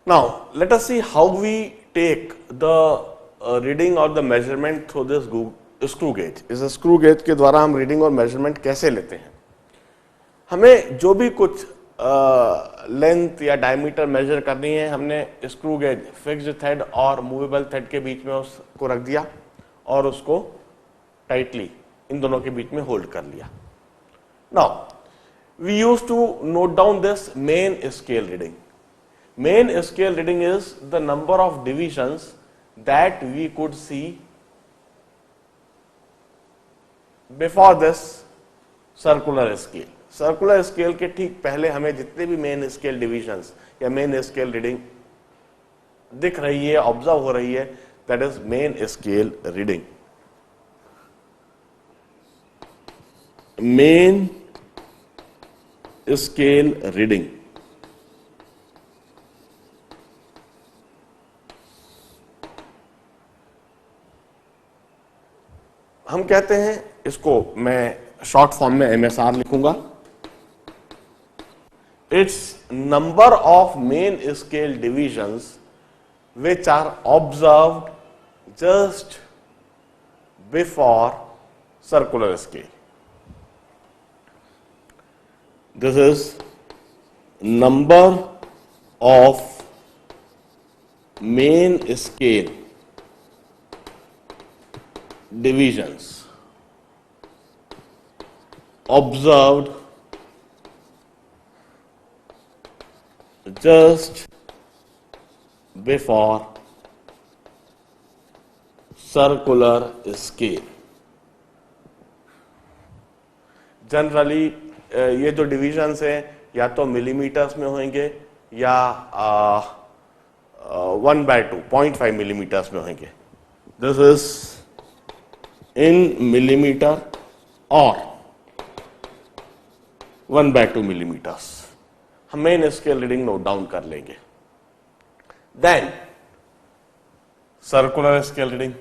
Now, let us see how we take the reading or the measurement through this screw gauge. इस screw gauge के द्वारा हम reading और measurement कैसे लेते हैं? हमें जो भी कुछ लेंथ या डायमीटर मेजर करनी है, हमने स्क्रू गेज फिक्स्ड थ्रेड और मूवेबल थ्रेड के बीच में उसको रख दिया और उसको टाइटली इन दोनों के बीच में होल्ड कर लिया. Now we use to note down this main scale reading. Main scale reading is the number of divisions that we could see before this circular scale. Circular scale के ठीक पहले हमें जितने भी मेन स्केल डिविजन्स या main scale reading दिख रही है, ऑब्जर्व हो रही है, that is main scale reading. Main scale reading हम कहते हैं, इसको मैं शॉर्ट फॉर्म में MSR लिखूंगा. Its number of main scale divisions which are observed just before circular scale. This is number of main scale divisions observed just before circular scale. Generally ये जो divisions हैं या तो मिलीमीटर्स में होंगे या 1/2 0.5 मिलीमीटर्स में होंगे. दिस इज इन मिलीमीटर और 1/2 मिलीमीटर्स. हम main scale reading note down कर लेंगे. Then circular scale reading.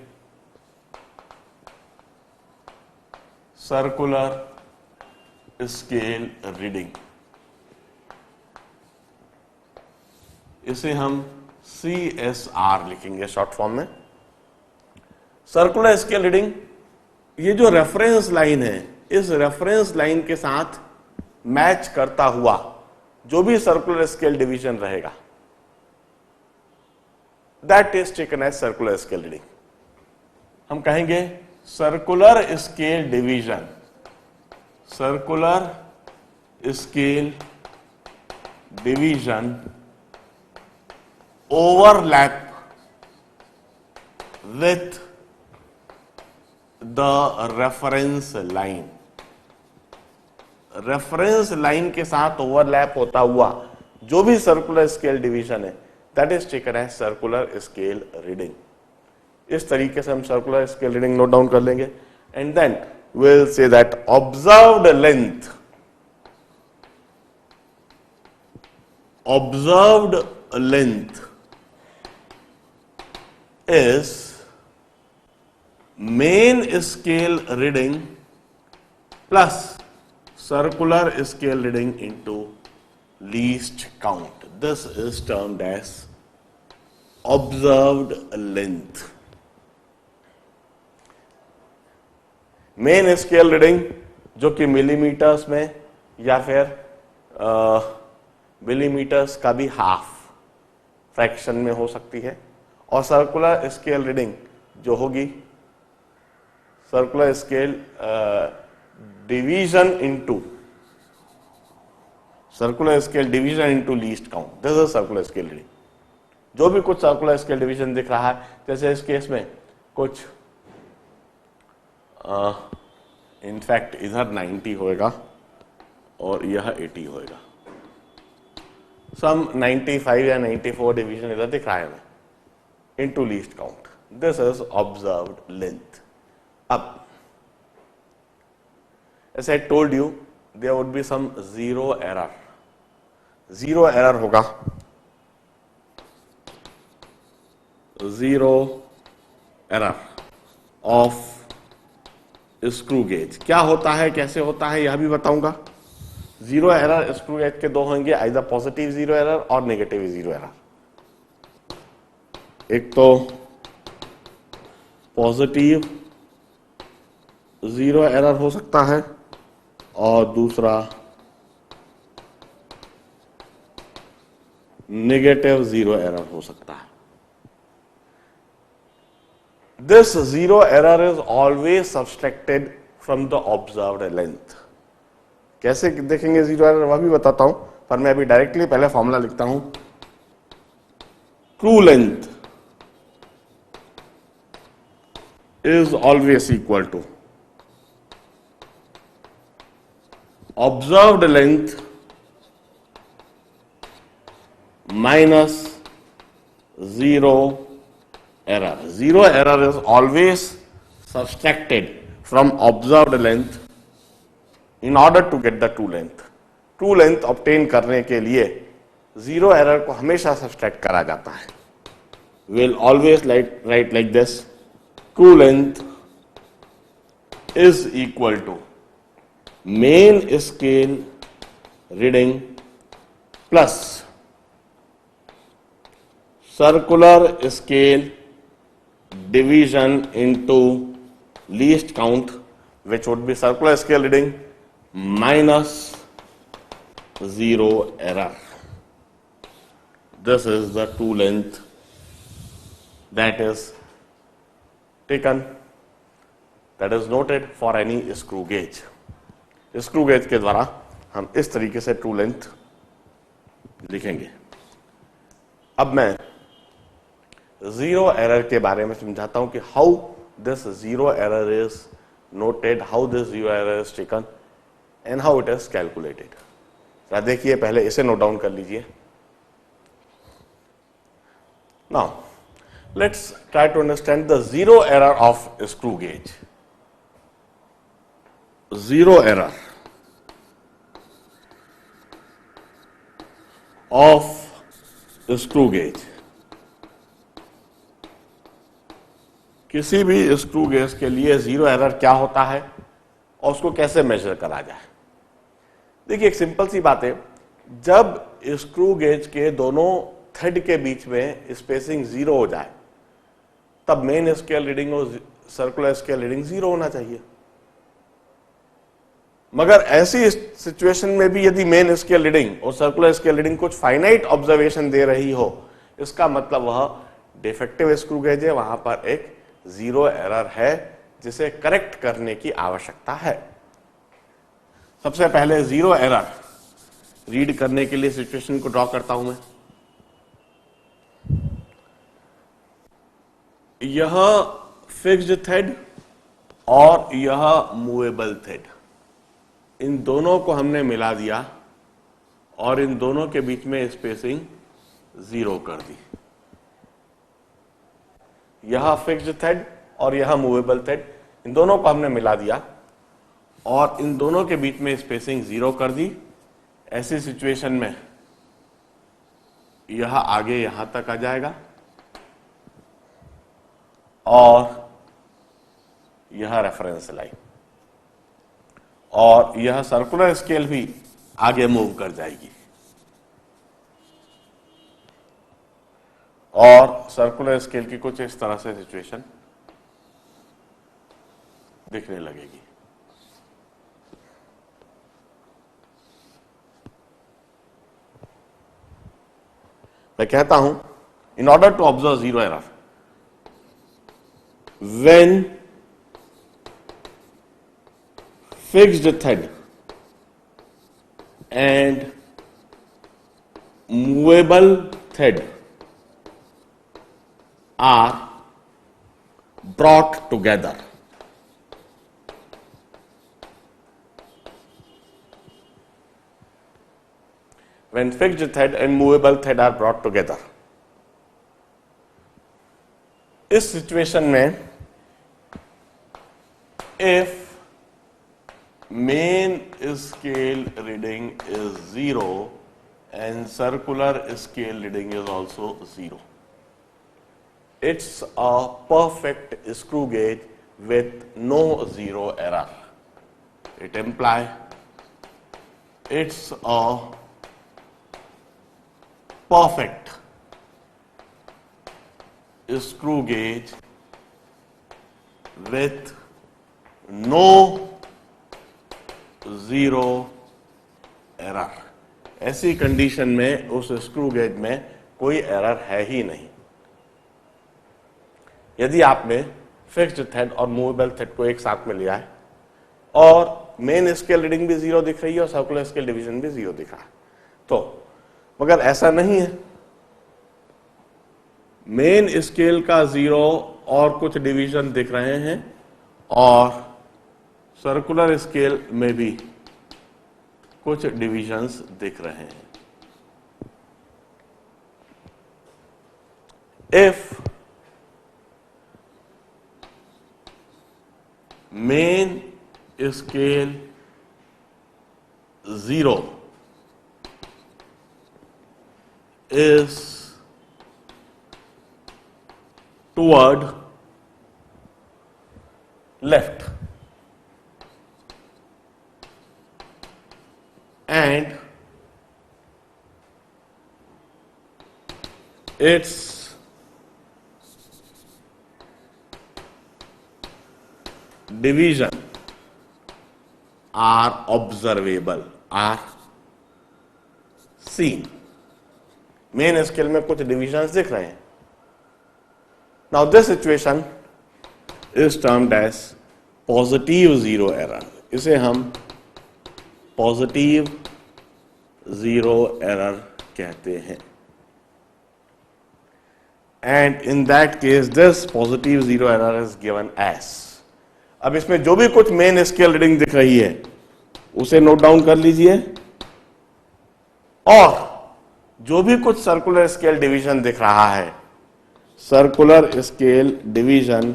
Circular scale reading इसे हम CSR लिखेंगे शॉर्ट फॉर्म में. सर्कुलर स्केल रीडिंग, ये जो रेफरेंस लाइन है, इस रेफरेंस लाइन के साथ मैच करता हुआ जो भी सर्कुलर स्केल डिवीजन रहेगा, that is taken as circular scale reading. हम कहेंगे circular scale division, circular scale division overlap with the reference line. Reference line के साथ ओवरलैप होता हुआ जो भी सर्कुलर स्केल डिवीजन है, that is taken as circular scale reading. इस तरीके से हम circular scale reading note down कर लेंगे. And then we'll say that observed length is main scale reading plus circular scale reading into least count. This is termed as observed length. Main scale reading जो कि millimetres में या फिर millimetres का भी half fraction में हो सकती है, और सर्कुलर स्केल रीडिंग जो होगी circular scale division into least count. This is circular scale reading. जो भी कुछ सर्कुलर स्केल डिवीजन दिख रहा है, जैसे इस केस में कुछ इनफैक्ट इधर 90 होएगा और यह 80 होएगा. सम 95 या 94 डिवीजन इधर दिख रहा है हमें into least count. This is observed length. अब as I told you, there would be some zero error. Zero error होगा. Zero error of screw gauge. क्या होता है, कैसे होता है, यह भी बताऊंगा. जीरो एरर स्क्रू गेज के दो होंगे, आइदर पॉजिटिव जीरो एरर और नेगेटिव जीरो एरर. एक तो पॉजिटिव जीरो एरर हो सकता है और दूसरा नेगेटिव जीरो एरर हो सकता है. This zero error is always subtracted from the observed length. कैसे देखेंगे जीरो एरर वह भी बताता हूं, पर मैं अभी डायरेक्टली पहले फॉर्मूला लिखता हूं. True length is always equal to observed length minus zero error. Zero error is always subtracted from observed length in order to get the true length. True length obtain करने के लिए zero error को हमेशा subtract करा जाता है. We'll always write like this. True length is equal to main scale reading plus circular scale division into least count, which would be circular scale reading minus zero error. This is the true length that is taken, that is noted for any screw gauge. Screw gauge के द्वारा हम इस तरीके से true length लिखेंगे. अब मैं zero error के बारे में समझाता हूं कि how this zero error is noted, how this zero error is taken and how it is calculated. देखिए, पहले इसे नोट डाउन कर लीजिए. Now let's try to understand the zero error of a screw gauge. Zero error of a screw gauge. किसी भी screw gauge के लिए zero error क्या होता है और उसको कैसे मेजर करा जाए. देखिए, एक सिंपल सी बात है. जब स्क्रू गेज के दोनों थ्रेड के बीच में स्पेसिंग जीरो हो जाए तब मेन स्केल रीडिंग और सर्कुलर स्केल रीडिंग जीरो होना चाहिए. मगर ऐसी सिचुएशन में भी यदि मेन स्केल रीडिंग और सर्कुलर स्केल रीडिंग कुछ फाइनाइट ऑब्जर्वेशन दे रही हो, इसका मतलब वह डिफेक्टिव स्क्रू गेज है, वहां पर एक जीरो एरर है जिसे करेक्ट करने की आवश्यकता है. सबसे पहले जीरो एरर रीड करने के लिए सिचुएशन को ड्रॉ करता हूं मैं. यह फिक्स्ड थ्रेड और यह मूवेबल थ्रेड, इन दोनों को हमने मिला दिया और इन दोनों के बीच में स्पेसिंग जीरो कर दी. यह फिक्स्ड थ्रेड और यह मूवेबल थ्रेड, इन दोनों को हमने मिला दिया और इन दोनों के बीच में स्पेसिंग जीरो कर दी. ऐसी सिचुएशन में यह आगे यहां तक आ जाएगा और यह रेफरेंस लाइन और यह सर्कुलर स्केल भी आगे मूव कर जाएगी और सर्कुलर स्केल की कुछ इस तरह से सिचुएशन दिखने लगेगी. मैं कहता हूं, in order to observe zero error, when fixed thread and movable thread are brought together, when fixed thread and movable thread are brought together, इस सिचुएशन में if main scale reading is zero and circular scale reading is also zero, it's a perfect screw gauge with no zero error. It implies it's a perfect screw gauge with no zero error। ऐसी condition में उस screw gauge में कोई error है ही नहीं। यदि आपने fixed thread और मूवेबल थ्रेड को एक साथ में लिया है और मेन स्केल रीडिंग भी 0 दिख रही है और सर्कुलर स्केल डिवीजन भी 0 दिख रहा है, तो मगर ऐसा नहीं है। मेन स्केल का 0 और कुछ डिवीजन दिख रहे हैं और सर्कुलर स्केल में भी कुछ डिविजन्स दिख रहे हैं। If main scale 0 is toward left and its division are observable, are seen। Main scale में कुछ डिविजन्स दिख रहे हैं। Now this situation is termed as positive 0 error. इसे हम पॉजिटिव 0 एरर कहते हैं। And in that case this positive 0 error is given as. अब इसमें जो भी कुछ मेन स्केल रीडिंग दिख रही है उसे नोट डाउन कर लीजिए और जो भी कुछ सर्कुलर स्केल डिवीजन दिख रहा है, circular scale division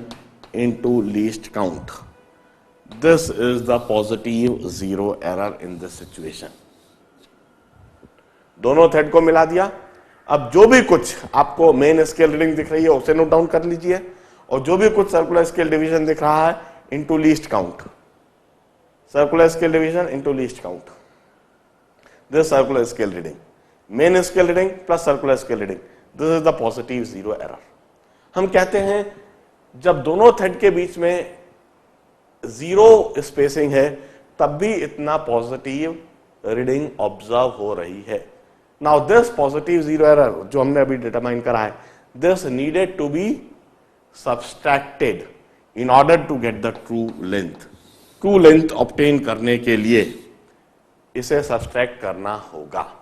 into least count, this is the positive 0 error in this situation. दोनों थ्रेड को मिला दिया। अब जो भी कुछ आपको मेन स्केल रीडिंग दिख रही है उसे नोट डाउन कर लीजिए और जो भी कुछ सर्कुलर स्केल डिवीजन दिख रहा है into least count, circular scale division into least count, this circular scale reading, main scale reading plus circular scale reading, this is the positive 0 error. हम कहते हैं जब दोनों थ्रेड के बीच में 0 स्पेसिंग है तब भी इतना पॉजिटिव रीडिंग ऑब्जर्व हो रही है। नाउ दिस पॉजिटिव 0 एरर जो हमने अभी डिटरमाइन करा है, this needed to be subtracted in order to get the true length. True length obtain करने के लिए इसे सब्सट्रैक्ट करना होगा।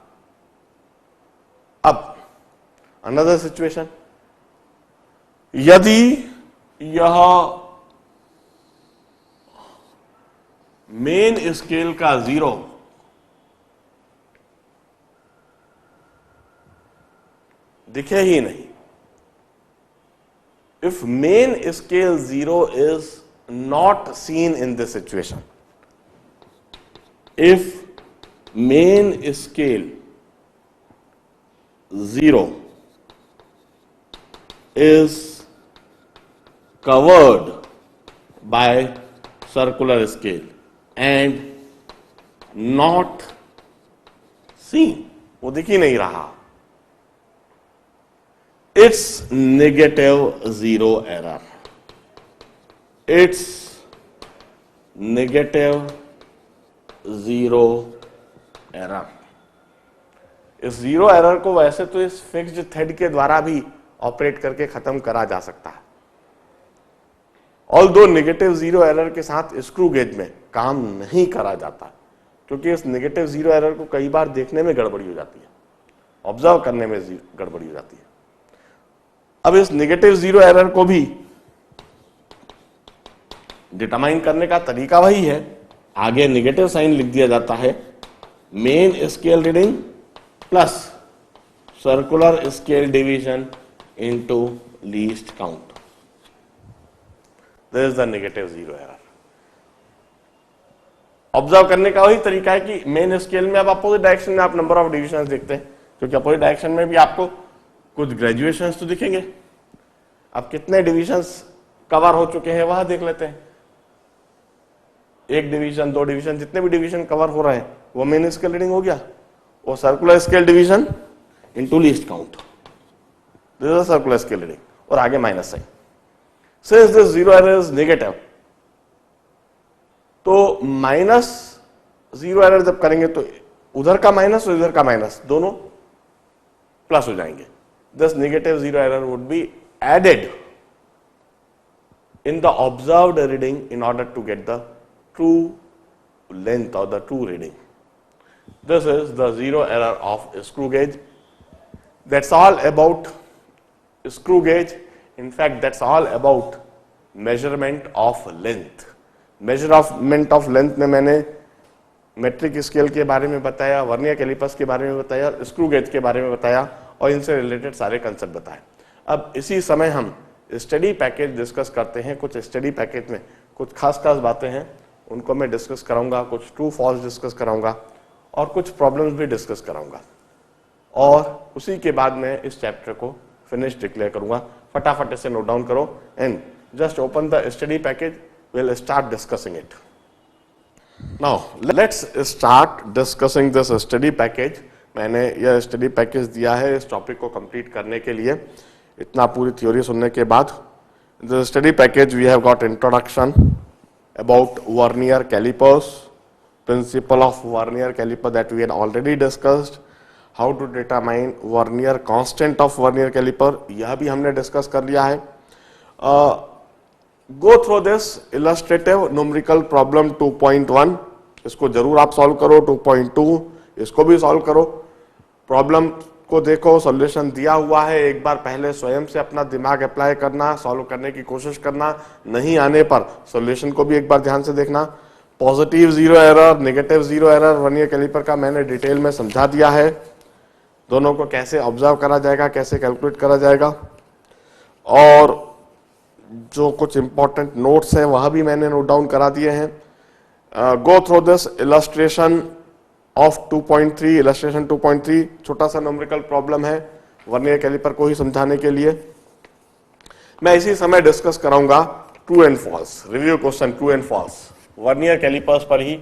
अब अनदर सिचुएशन, यदि यह मेन स्केल का 0 दिखे ही नहीं, if main scale 0 is not seen in this situation, if main scale 0 is covered by circular scale and not seen, वो दिख ही नहीं रहा, it's negative 0 error, it's negative 0 error। इस 0 एरर को वैसे तो इस फिक्स्ड थ्रेड के द्वारा भी ऑपरेट करके खत्म करा जा सकता है, ऑल्दो नेगेटिव 0 एरर के साथ स्क्रू गेज में काम नहीं करा जाता क्योंकि इस नेगेटिव 0 एरर को कई बार देखने में गड़बड़ी हो जाती है, ऑब्जर्व करने में गड़बड़ी हो जाती है। अब इस नेगेटिव 0 एरर को भी डिटरमाइन करने का तरीका वही है, आगे नेगेटिव साइन लिख दिया जाता है, main scale reading plus circular scale division into least count, this is the negative 0 error. Observe करने का वही तरीका है कि मेन स्केल में अब अपोजिट डायरेक्शन में आप नंबर ऑफ डिविजन्स देखते हैं, क्योंकि अपोजिट डायरेक्शन में भी आपको कुछ ग्रेजुएशंस तो दिखेंगे। अब कितने डिविजन्स कवर हो चुके हैं वह देख लेते हैं, 1 डिवीजन 2 डिवीजन, जितने भी डिवीजन कवर हो रहे हैं वो मेन स्केल रीडिंग हो गया, और circular scale division into least count, this is circular scale reading. और आगे minus sign. Since this zero error is negative, तो माइनस जीरो एरर जब करेंगे तो उधर का माइनस और इधर का माइनस दोनों प्लस हो जाएंगे। This negative zero error would be added in the observed reading in order to get the true length or the true reading. This is the zero error of screw gauge. That's all about screw gauge. In fact, that's all about measurement of length. Measurement of length में मैंने metric scale के बारे में बताया, vernier callipers के बारे में बताया, स्क्रू गेज के बारे में बताया और इनसे रिलेटेड सारे कंसेप्ट बताए। अब इसी समय हम स्टडी पैकेज डिस्कस करते हैं। कुछ स्टडी पैकेज में कुछ खास बातें हैं, उनको मैं डिस्कस कराऊंगा, कुछ ट्रू फॉल्स डिस्कस कराऊंगा और कुछ प्रॉब्लम्स भी डिस्कस कराऊंगा और उसी के बाद मैं इस चैप्टर को फिनिश डिक्लेयर करूंगा। फटाफट इसे नोट डाउन करो and just open the study package, will start discussing it. Now let's start discussing this study package. मैंने यह स्टडी पैकेज दिया है इस टॉपिक को कंप्लीट करने के लिए। इतना पूरी थ्योरी सुनने के बाद the study package we have got introduction about vernier calipers, principle of vernier caliper that we had already discussed, how to determine vernier constant of vernier caliper, यह भी हमने डिस्कस कर लिया है। Go through this illustrative numerical problem 2.1, इसको जरूर आप solve करो। 2.2 इसको भी सॉल्व करो। प्रॉब्लम को देखो, सॉल्यूशन दिया हुआ है, एक बार पहले स्वयं से अपना दिमाग अप्लाई करना, सॉल्व करने की कोशिश करना, नहीं आने पर सॉल्यूशन को भी एक बार ध्यान से देखना। Positive zero error, negative zero error vernier caliper का मैंने डिटेल में समझा दिया है, दोनों को कैसे ऑब्जर्व करा जाएगा, कैसे कैलकुलेट करा जाएगा और जो कुछ इंपॉर्टेंट नोट्स हैं वह भी मैंने नोट डाउन करा दिए हैं। गो through this illustration of 2.3, illustration 2.3 छोटा सा न्यूमेरिकल प्रॉब्लम है वर्नियर कैलिपर को ही समझाने के लिए। मैं इसी समय डिस्कस कराऊंगा true and false, review question true and false vernier calipers पर ही।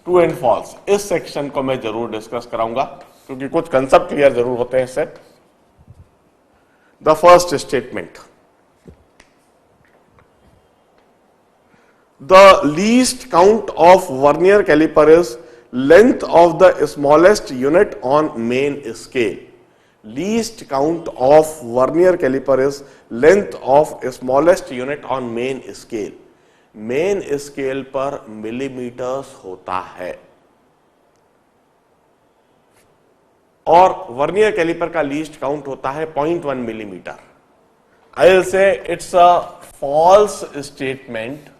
ट्रू एंड फॉल्स इस सेक्शन को मैं जरूर डिस्कस कराऊंगा क्योंकि कुछ कंसेप्ट क्लियर जरूर होते हैं इससे। The first statement, the least count of vernier caliper is length of the smallest unit on main scale. Least count of vernier caliper is length of smallest unit on main scale. Main scale पर millimetres होता है और vernier caliper का least count होता है 0.1 millimetre. I will say it's a false statement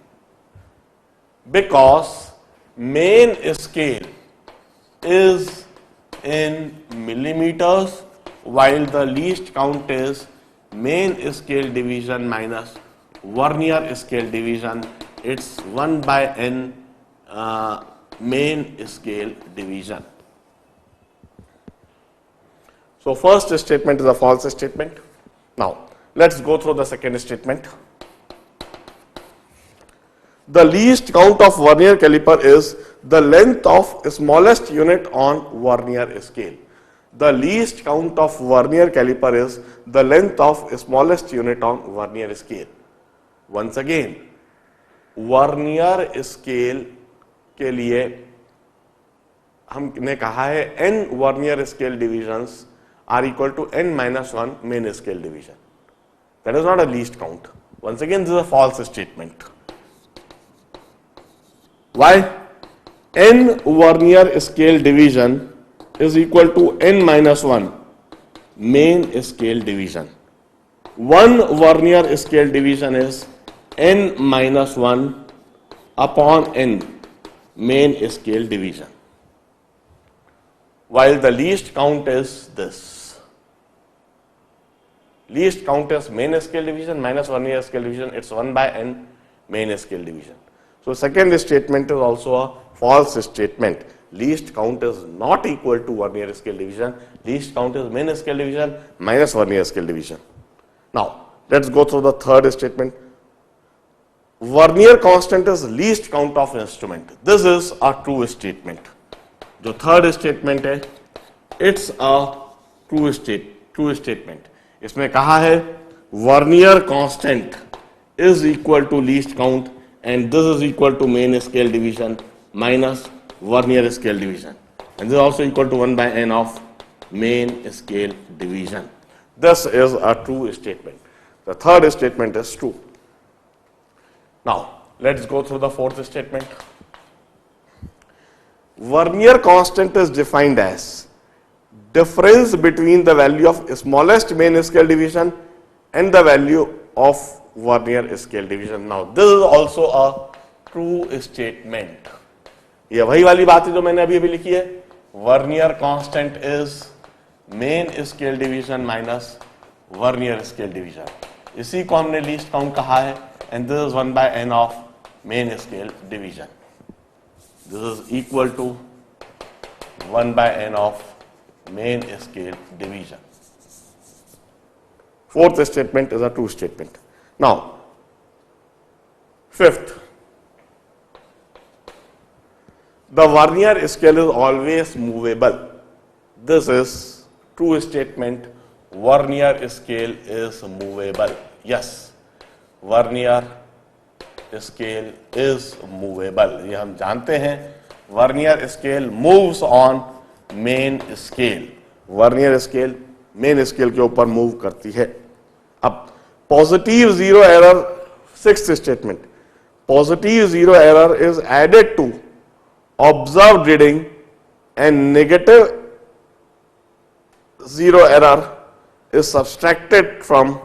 because main scale is in millimeters while the least count is main scale division minus vernier scale division. It's 1 by n main scale division. So first statement is a false statement. Now let's go through the second statement. The least count of vernier caliper is the length of smallest unit on vernier scale. The least count of vernier caliper is the length of smallest unit on vernier scale. Once again, vernier scale के लिए हमने कहा है n vernier scale divisions are equal to n minus 1 main scale division. That is not a least count. Once again, this is a false statement. Why? N vernier scale division is equal to n minus 1 main scale division. One vernier scale division is n minus 1 upon n main scale division, while the least count is this. Least count is main scale division minus vernier scale division. It's 1 by n main scale division. So second statement is also a false statement. Least count is not equal to vernier scale division. Least count is main scale division minus vernier scale division. Now let's go through the third statement. Vernier constant is least count of instrument. This is a true statement. जो third statement है, it's a true statement. इसमें कहा है vernier constant is equal to least count and this is equal to main scale division minus vernier scale division and this also equal to 1/n of main scale division. This is a true statement. The third statement is true. Now let's go through the fourth statement. Vernier constant is defined as difference between the value of smallest main scale division and the value of vernier scale division. Now this is also a true statement. ये वही वाली बात है जो मैंने अभी अभी लिखी है, vernier constant is main scale division minus vernier scale division. इसी को हमने लीस्ट काउंट कहा है and this is 1/n of main scale division. This is equal to 1/n of main scale division. Fourth statement is a true statement. Now, fifth, the vernier scale is always movable. This is true statement. Vernier scale is movable. Yes, vernier scale is movable. ये हम जानते हैं, vernier scale moves on main scale. Vernier scale main scale के ऊपर move करती है। अब positive zero error, sixth statement, positive zero error is added to observe reading and negative zero error is subtracted from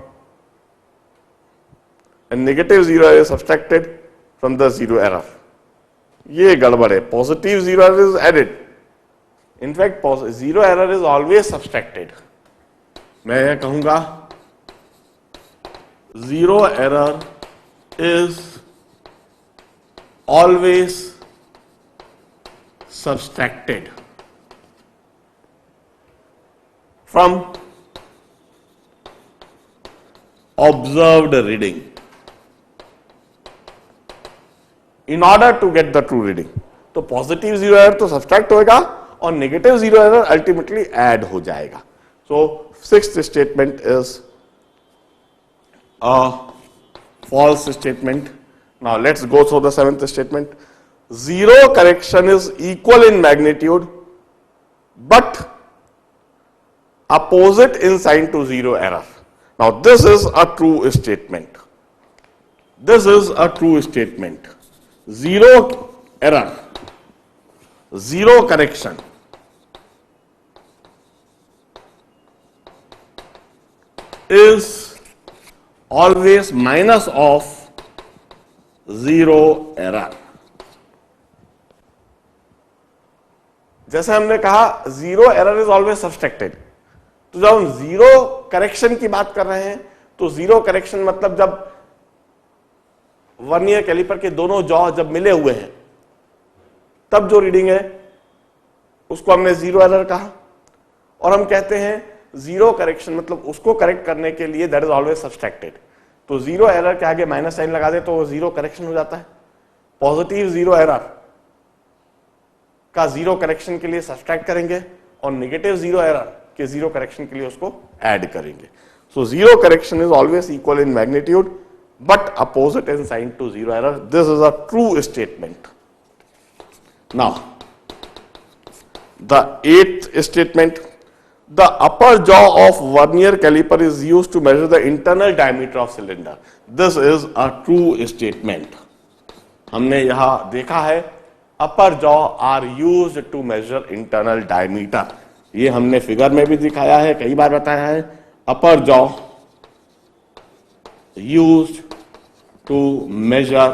and negative zero error is subtracted from the zero error. ये गड़बड़ है। Positive zero error is added. In fact, zero error is always subtracted. मैं कहूंगा zero error is always subtracted from observed reading in order to get the true reading. तो positive zero error तो subtract होएगा और negative zero error ultimately add हो जाएगा। So sixth statement is a false statement. Now let's go through the seventh statement. Zero correction is equal in magnitude but opposite in sign to zero error. Now this is a true statement. This is a true statement. Zero error, zero correction is always minus of zero error. जैसे हमने कहा zero error is always subtracted, तो जब हम zero correction की बात कर रहे हैं तो जीरो करेक्शन मतलब जब वर्नियर कैलिपर के दोनों जॉ जब मिले हुए हैं तब जो रीडिंग है उसको हमने जीरो एरर कहा। और हम कहते हैं जीरो करेक्शन मतलब उसको करेक्ट करने के लिए दैट इज ऑलवेज सब्सट्रैक्टेड। तो जीरो एरर के आगे माइनस साइन लगा दे तो वो जीरो करेक्शन हो जाता है। पॉजिटिव जीरो एरर का जीरो करेक्शन के लिए सब्सट्रैक्ट करेंगे और नेगेटिव जीरो एरर के जीरो करेक्शन के लिए उसको ऐड करेंगे। So zero correction is always equal in magnitude but opposite in sign to zero error. This is a true statement. Now, the eighth statement, the upper jaw of vernier caliper is used to measure the internal diameter of cylinder. This is a true statement. हमने यहां देखा है upper jaw are used to measure internal diameter. ये हमने figure में भी दिखाया है, कई बार बताया है। upper jaw used to measure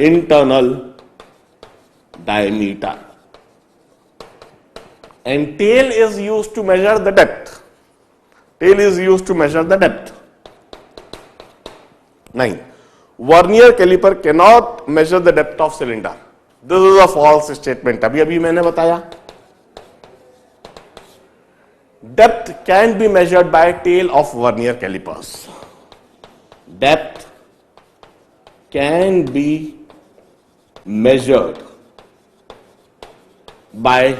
internal diameter and tail is used to measure the depth. Tail is used to measure the depth. 9. Vernier caliper cannot measure the depth of cylinder. This is a false statement. अभी मैंने बताया depth can be measured by tail of vernier calipers. Depth can be measured by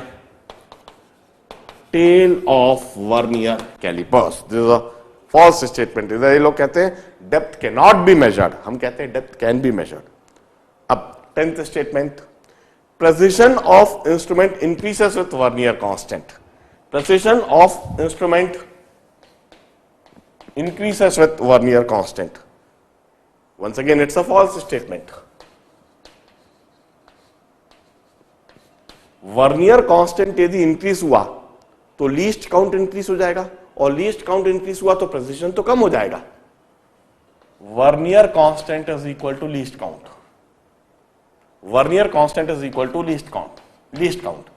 tail of vernier calipers. This is a false statement. इधर ये लोग कहते हैं depth cannot be measured, हम कहते हैं depth can be measured. अब 10th statement, precision of instrument increases with vernier constant. Precision of instrument increases with vernier constant. Once again, it's a false statement. Vernier constant यदि increase हुआ तो least count increase हो जाएगा, और least count increase हुआ तो precision तो कम हो जाएगा. Vernier constant is equal to least count. Vernier constant is equal to least count.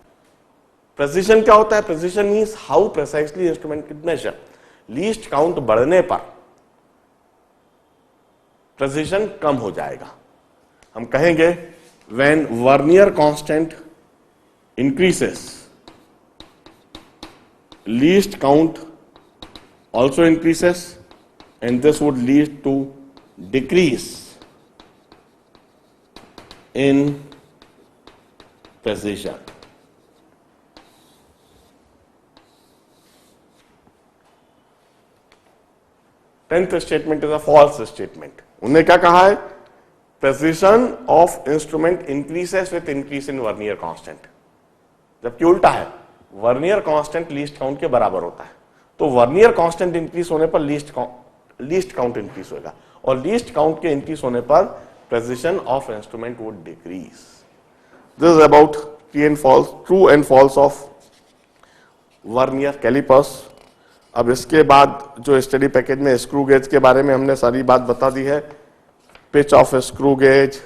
Precision क्या होता है? Precision means how precisely instrument can measure. Least count बढ़ने पर प्रेसिशन कम हो जाएगा. हम कहेंगे when vernier constant increases, least count also increases, and this would lead to decrease in precision. Tenth statement is a false statement. उन्होंने क्या कहा है? Precision of instrument increases with increase in vernier constant. जबकि उल्टा है, vernier constant least count के बराबर होता है. तो वर्नियर कांस्टेंट इंक्रीज होने पर लीस्ट काउंट इंक्रीज होगा, और लीस्ट काउंट के इंक्रीज होने पर precision of instrument would decrease. This is about true and false of vernier calipers. अब इसके बाद जो स्टडी पैकेज में स्क्रू गेज के बारे में हमने सारी बात बता दी है. Pitch of screw gauge,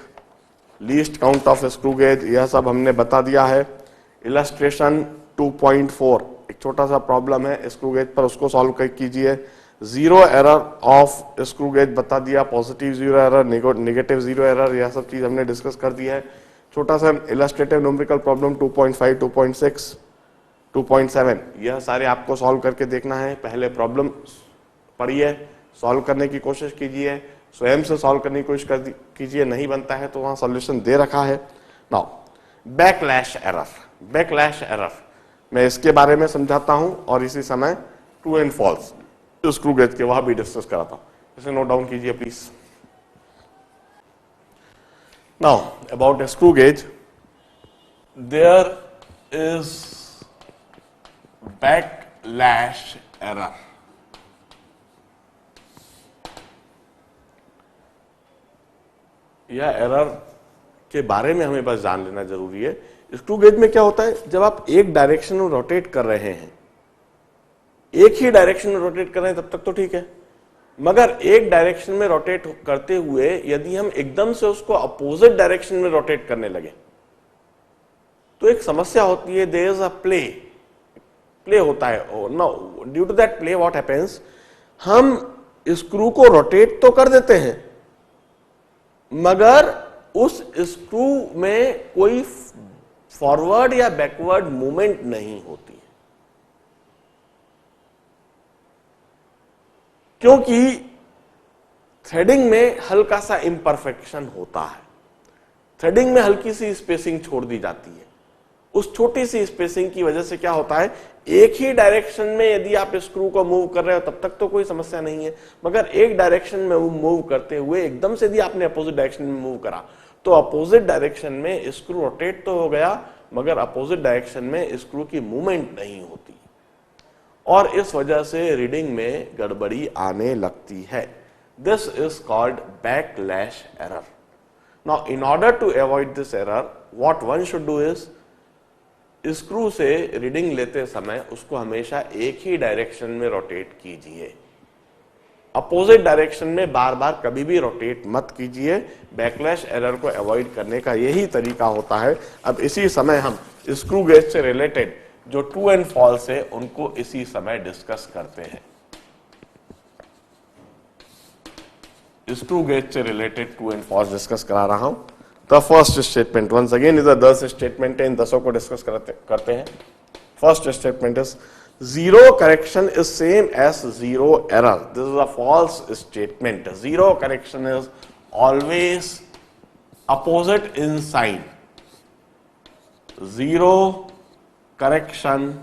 least count of screw gauge, यह सब हमने बता दिया है. इलस्ट्रेशन 2.4 एक छोटा सा प्रॉब्लम है स्क्रू गेज पर, उसको सॉल्व कीजिए. Zero error of screw gauge बता दिया, positive zero error, negative zero error, यह सब चीज हमने डिस्कस कर दी है. छोटा सा इलस्ट्रेटिव न्यूमेरिकल प्रॉब्लम 2.5, 2.6, 2.7, यह सारे आपको सॉल्व करके देखना है. पहले प्रॉब्लम पढ़िए, सॉल्व करने की कोशिश कीजिए, स्वयं से सॉल्व करने की कोशिश कीजिए. नहीं बनता है तो वहां सॉल्यूशन दे रखा है. नाउ बैकलैश एरर मैं इसके बारे में समझाता हूं, और इसी समय true and false screw gauge के वहां भी डिस्कस कराता हूं. इसे नोट डाउन कीजिए please. Now about screw gauge, there is backlash error. यह एरर के बारे में हमें बस जान लेना जरूरी है. स्क्रू गेज में क्या होता है, जब आप एक डायरेक्शन में रोटेट कर रहे हैं, एक ही डायरेक्शन में रोटेट कर रहे हैं तब तक तो ठीक है, मगर एक डायरेक्शन में रोटेट करते हुए यदि हम एकदम से उसको अपोजिट डायरेक्शन में रोटेट करने लगे तो एक समस्या होती है. देयर इज अ प्ले होता है. No, due to that play what happens, हम स्क्रू को रोटेट तो कर देते हैं मगर उस स्क्रू में कोई फॉरवर्ड या बैकवर्ड मूवमेंट नहीं होती है, क्योंकि थ्रेडिंग में हल्का सा इम्परफेक्शन होता है. थ्रेडिंग में हल्की सी स्पेसिंग छोड़ दी जाती है. उस छोटी सी स्पेसिंग की वजह से क्या होता है, एक ही डायरेक्शन में यदि आप स्क्रू को मूव कर रहे हो तब तक तो कोई समस्या नहीं है, मगर एक डायरेक्शन में मूव करते हुए एकदम से यदि आपने अपोजिट डायरेक्शन में मूव करा तो अपोजिट डायरेक्शन में स्क्रू रोटेट तो हो गया मगर अपोजिट डायरेक्शन में स्क्रू की मूवमेंट नहीं होती, और इस वजह से रीडिंग में गड़बड़ी आने लगती है. This is called backlash error. Now in order to avoid this error, what one should do is, screw से रीडिंग लेते समय उसको हमेशा एक ही डायरेक्शन में रोटेट कीजिए. अपोजिट डायरेक्शन में बार बार कभी भी रोटेट मत कीजिए. बैकलैश एरर को अवॉइड करने का यही तरीका होता है. अब इसी समय हम स्क्रू गेज से रिलेटेड जो ट्रू एंड फॉल्स है उनको इसी समय डिस्कस करते हैं. स्क्रू गेज से related true and false discuss करा रहा हूं. The first statement, once again is 10 statement है, इन 10 को डिस्कस करते हैं. First statement is zero correction is same as zero error. This is a false statement. Zero correction is always opposite in sign. Zero correction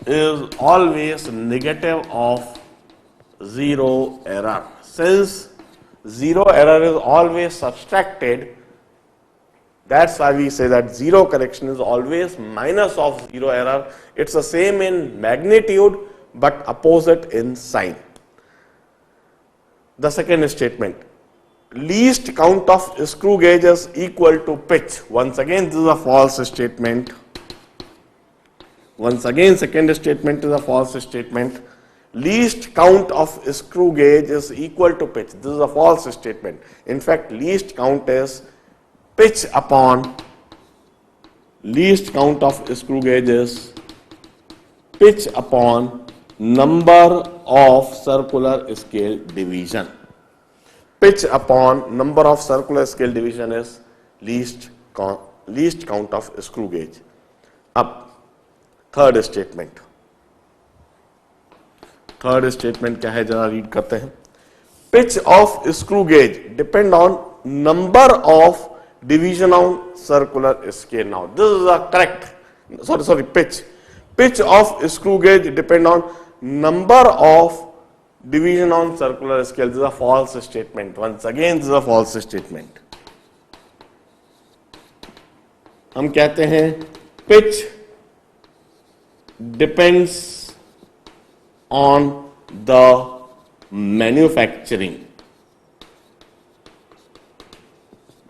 is always negative of zero error. Since zero error is always subtracted, that's why we say that zero correction is always minus of zero error. It's the same in magnitude but opposite in sign. The second statement, least count of screw gauge is equal to pitch. Once again, this is a false statement. Once again, second statement is a false statement. Least count of screw gauge is equal to pitch. This is a false statement. In fact, least count is pitch upon least count of screw gauge is pitch upon number of circular scale division. Pitch upon number of circular scale division is least count of screw gauge. अब third statement क्या है, जरा read करते हैं. Pitch of screw gauge depend on number of division on circular scale. Now this is a correct, sorry pitch of screw gauge depend on number of division on circular scale. This is a false statement. Once again, this is a false statement. हम कहते हैं pitch depends on the manufacturing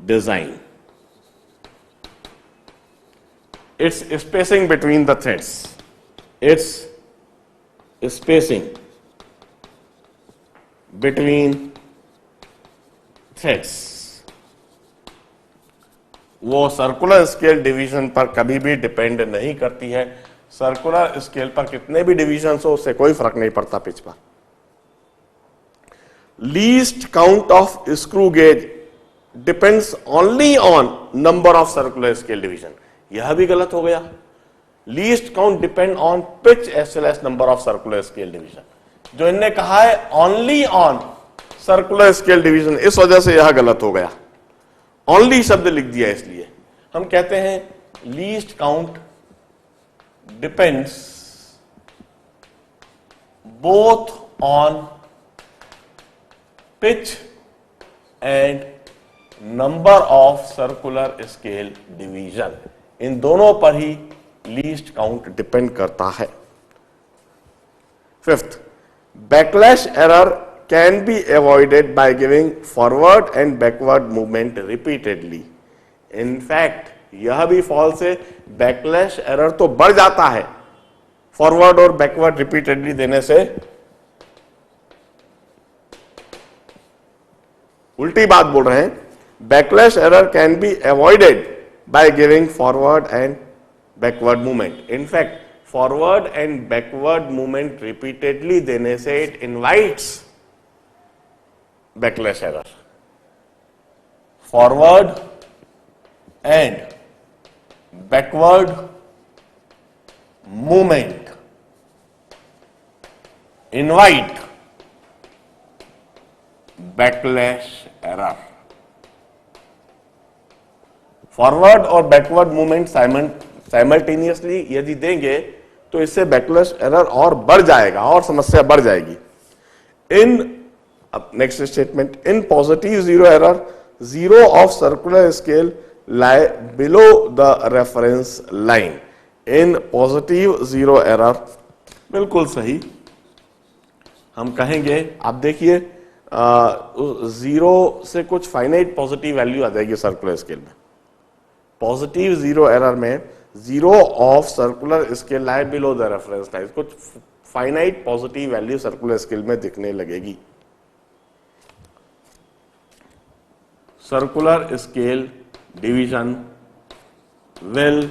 design. It's spacing between the threads. It's spacing between threads. वो circular scale division पर कभी भी depend नहीं करती है. सर्कुलर स्केल पर कितने भी डिवीजन हो उससे कोई फर्क नहीं पड़ता पिच पर. Least count of screw gauge depends only on number of circular scale division. यह भी गलत हो गया. Least count depend on pitch as well as number of circular scale division. जो इनने कहा है only on circular scale division, इस वजह से यह गलत हो गया. ओनली शब्द लिख दिया, इसलिए हम कहते हैं least count depends both on pitch and number of circular scale division. इन दोनों पर ही लीस्ट काउंट डिपेंड करता है. Fifth, backlash error can be avoided by giving forward and backward movement repeatedly. In fact यह भी फॉल्स है. बैकलैश एरर तो बढ़ जाता है फॉरवर्ड और बैकवर्ड रिपीटेडली देने से. उल्टी बात बोल रहे हैं. Backlash error can be avoided by giving forward and backward movement. In fact, forward and backward movement repeatedly देने से it invites backlash error. Forward and backward movement invite backlash error. Forward और बैकवर्ड मूवमेंट साइमल्टेनियसली यदि देंगे तो इससे backlash error और बढ़ जाएगा और समस्या बढ़ जाएगी. In next statement, in positive zero error zero of circular scale lie below the reference line. In positive zero error बिल्कुल सही. हम कहेंगे, आप देखिए जीरो से कुछ फाइनाइट पॉजिटिव वैल्यू आ जाएगी सर्कुलर स्केल में. पॉजिटिव जीरो एरर में zero of circular scale lie below the reference line. कुछ finite positive value circular scale में दिखने लगेगी. Circular scale division will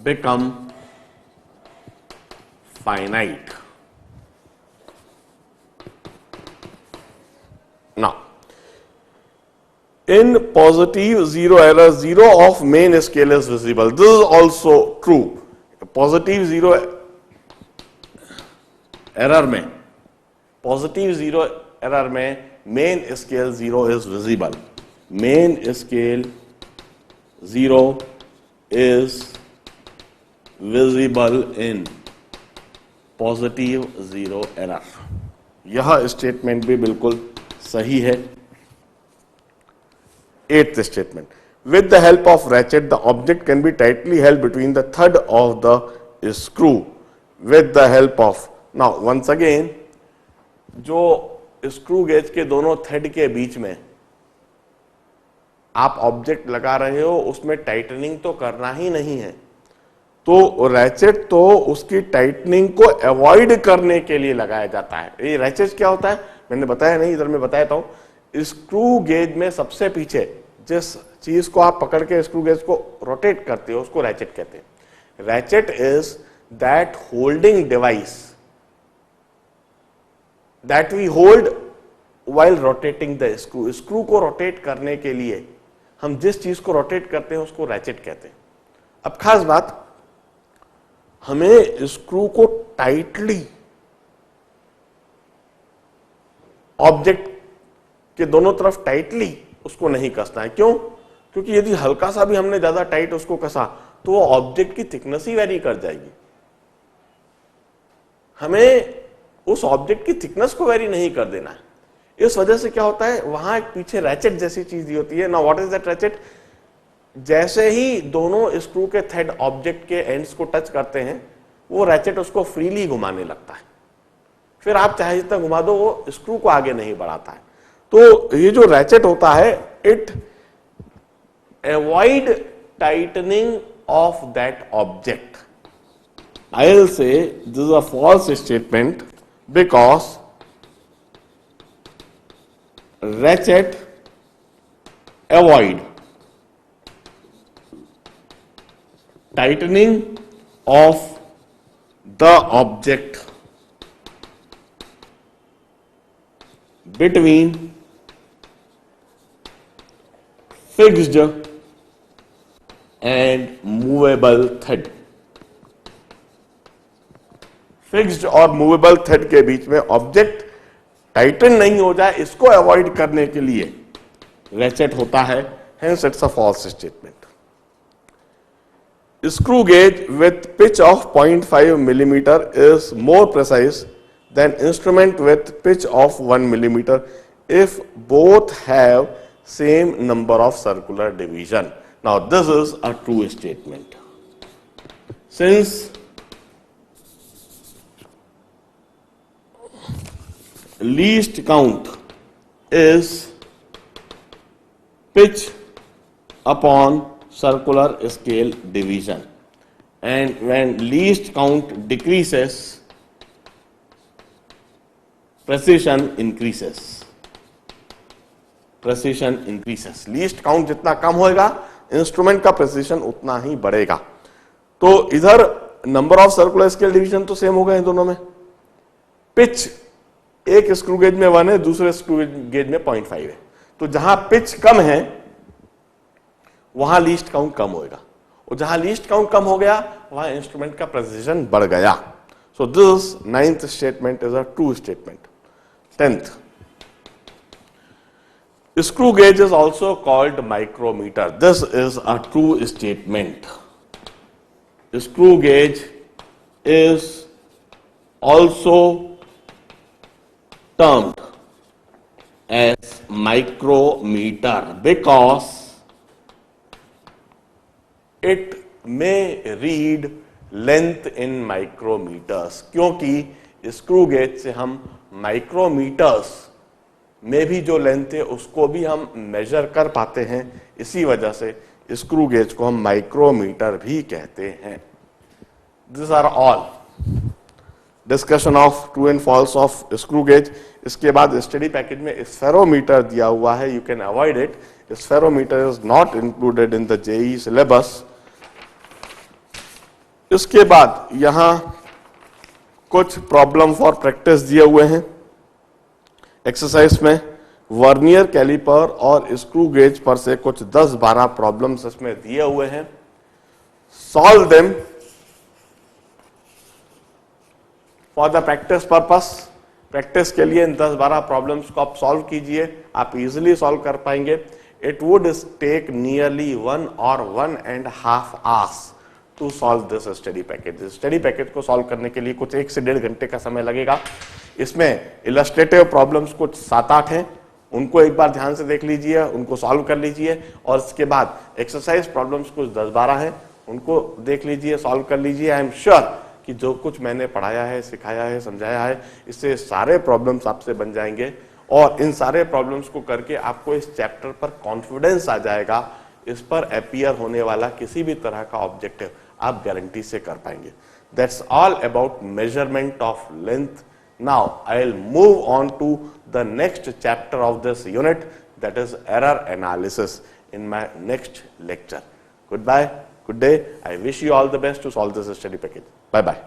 become finite. Now in positive zero error, zero of main scale is visible. This is also true. Positive zero error में, positive zero error में main scale zero is visible. Main scale zero is visible in positive zero error। यह statement भी बिल्कुल सही है। 8th statement, with the help of ratchet the object can be tightly held between the thread of the screw with the help of। now once again, जो screw gauge के दोनों thread के बीच में आप ऑब्जेक्ट लगा रहे हो उसमें टाइटनिंग तो करना ही नहीं है, तो रैचेट तो उसकी टाइटनिंग को अवॉइड करने के लिए लगाया जाता है। ये रैचेट क्या होता है मैंने बताया नहीं, इधर मैं बताता हूं। स्क्रू गेज में सबसे पीछे जिस चीज को आप पकड़ के स्क्रू गेज को रोटेट करते हो उसको रैचेट कहते हैं। Ratchet is that holding device that we hold while rotating the screw. Screw को रोटेट करने के लिए हम जिस चीज को रोटेट करते हैं उसको रैचेट कहते हैं। अब खास बात, हमें स्क्रू को टाइटली ऑब्जेक्ट के दोनों तरफ टाइटली उसको नहीं कसना है। क्यों? क्योंकि यदि हल्का सा भी हमने ज्यादा टाइट उसको कसा तो वो ऑब्जेक्ट की थिकनेस ही वेरी कर जाएगी। हमें उस ऑब्जेक्ट की थिकनेस को वेरी नहीं कर देना है। इस वजह से क्या होता है, वहां एक पीछे रैचेट जैसी चीज दी होती है ना। What is that ratchet? जैसे ही दोनों स्क्रू के थ्रेड ऑब्जेक्ट के एंड्स को टच करते हैं वो रैचेट उसको फ्रीली घुमाने लगता है। फिर आप चाहे जितना घुमा दो वो स्क्रू को आगे नहीं बढ़ाता है। तो ये जो रैचेट होता है it avoid tightening of that object. I will say this is a false statement because ratchet avoid tightening of the object between fixed and movable thread। Fixed और मूवेबल थ्रेड के बीच में ऑब्जेक्ट टाइटन नहीं हो जाए इसको avoid करने के लिए रैचेट होता है। Hence it's a false statement. Screw gauge with pitch of 0.5 millimetre is more precise than instrument with pitch of 1 millimetre if both have same number of circular division. Now this is a true statement. Since least count is pitch upon circular scale division, and when least count decreases precision increases। precision increases, least count जितना कम होगा instrument का precision उतना ही बढ़ेगा। तो इधर number of circular scale division तो same होगा इन दोनों में। पिच एक स्क्रू गेज में 1 है, दूसरे स्क्रू गेज में 0.5 है, तो जहां पिच कम है वहां लीस्ट काउंट कम होगा, और जहां लीस्ट काउंट कम हो गया वहां इंस्ट्रूमेंट का प्रेसिशन बढ़ गया। So this 9th statement is a true statement. 10th, screw gauge is also called micrometer. This is a true statement. Screw gauge is also termed as micrometer because it may read length in micrometers। क्योंकि screw gauge से हम micrometres में भी जो length है उसको भी हम मेजर कर पाते हैं, इसी वजह से स्क्रू गेज को हम माइक्रोमीटर भी कहते हैं। This are all discussion of true and false of screw gauge. इसके बाद स्टडी पैकेज में स्फेरोमीटर दिया हुआ है, you can avoid it. Spherometer is not included in the JEE syllabus. इसके बाद यहां कुछ प्रॉब्लम फॉर प्रैक्टिस दिए हुए हैं एक्सरसाइज में। वर्नियर कैलिपर और स्क्रू गेज पर से कुछ 10-12 प्रॉब्लम्स इसमें दिए हुए हैं। Solve them for the practice purpose. Practice के लिए इन 10-12 प्रॉब्लम्स को आप सॉल्व कीजिए, आप इजीली सॉल्व कर पाएंगे। it would take nearly 1 or 1.5 hours to solve this study package. इस स्टडी पैकेज को सॉल्व करने के लिए कुछ 1 से 1.5 घंटे का समय लगेगा। इसमें इलस्ट्रेटिव प्रॉब्लम्स कुछ 7-8 हैं, उनको एक बार ध्यान से देख लीजिए, उनको सॉल्व कर लीजिए, और इसके बाद एक्सरसाइज प्रॉब्लम्स कुछ 10-12 हैं, उनको देख लीजिए, सॉल्व कर लीजिए। आई एम श्योर कि जो कुछ मैंने पढ़ाया है, सिखाया है, समझाया है, इससे सारे प्रॉब्लम्स आपसे बन जाएंगे, और इन सारे प्रॉब्लम्स को करके आपको इस चैप्टर पर कॉन्फिडेंस आ जाएगा। इस पर अपीयर होने वाला किसी भी तरह का ऑब्जेक्टिव आप गारंटी से कर पाएंगे। That's all about measurement of length. Now I'll move on to the next chapter of this unit, that is error analysis, in my next lecture. Goodbye, good day. I wish you all the best to solve this study package. Bye bye.